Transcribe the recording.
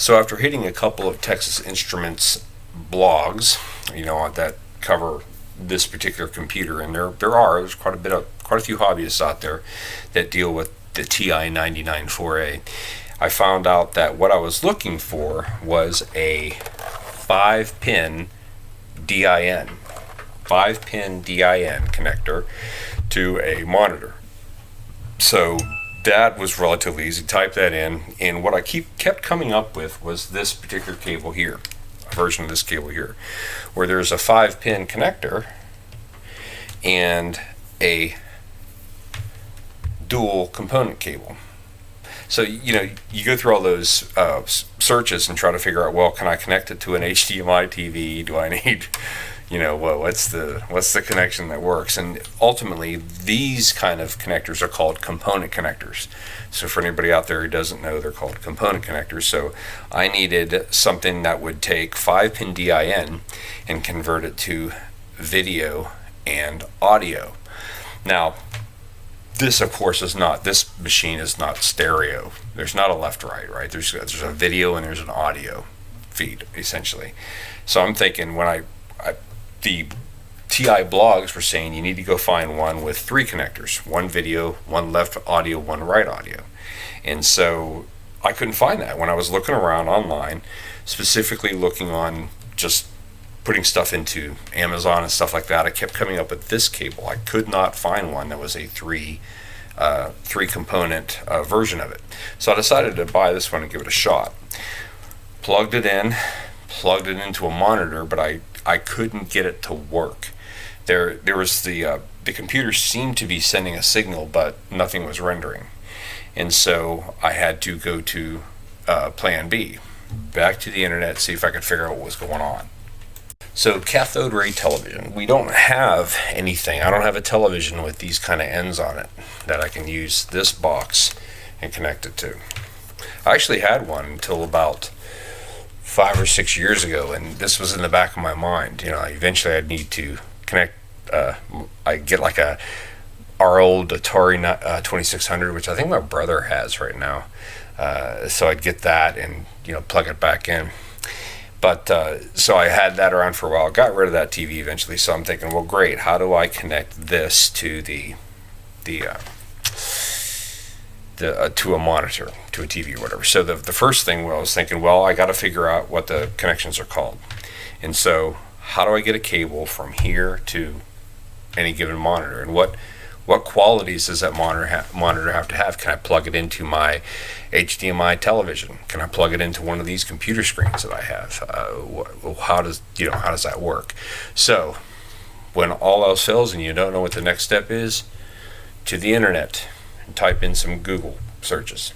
So after hitting a couple of Texas Instruments blogs, that cover this particular computer, and there's quite a few hobbyists out there that deal with the TI 99 4A. I found out that what I was looking for was a 5-pin DIN, 5-pin DIN connector to a monitor. So that was relatively easy. Type that in, and what I kept coming up with was this particular cable here, a version of this cable here, where there's a 5-pin connector and a dual component cable. So you go through all those searches and try to figure out, well, can I connect it to an HDMI TV? Do I need what's the connection that works? And ultimately, these kind of connectors are called component connectors. So for anybody out there who doesn't know, they're called component connectors. So I needed something that would take 5-pin DIN and convert it to video and audio. Now, this, of course, this machine is not stereo. There's not a left-right, right? There's a video and there's an audio feed, essentially. So I'm thinking, when the TI blogs were saying you need to go find one with 3 connectors, one video, one left audio, one right audio. And so I couldn't find that. When I was looking around online, specifically looking on just putting stuff into Amazon and stuff like that, I kept coming up with this cable. I could not find one that was a three component version of it. So I decided to buy this one and give it a shot. Plugged it into a monitor, but I couldn't get it to work. There was the computer seemed to be sending a signal, but nothing was rendering. And so I had to go to plan B, back to the internet, see if I could figure out what was going on. So cathode ray television, we don't have anything. I don't have a television with these kind of ends on it that I can use this box and connect it to. I actually had one until about 5 or 6 years ago, and this was in the back of my mind. Eventually I'd need to connect. I get like our old Atari 2600, which I think my brother has right now. So I'd get that and plug it back in. But so I had that around for a while. Got rid of that TV eventually. So I'm thinking, well, great. How do I connect this to to a monitor, to a TV or whatever? So the first thing, I was thinking, well, I got to figure out what the connections are called. And so how do I get a cable from here to any given monitor? And what qualities does that monitor have to have? Can I plug it into my HDMI television? Can I plug it into one of these computer screens that I have? How does that work? So when all else fails and you don't know what the next step is, to the internet and type in some Google searches.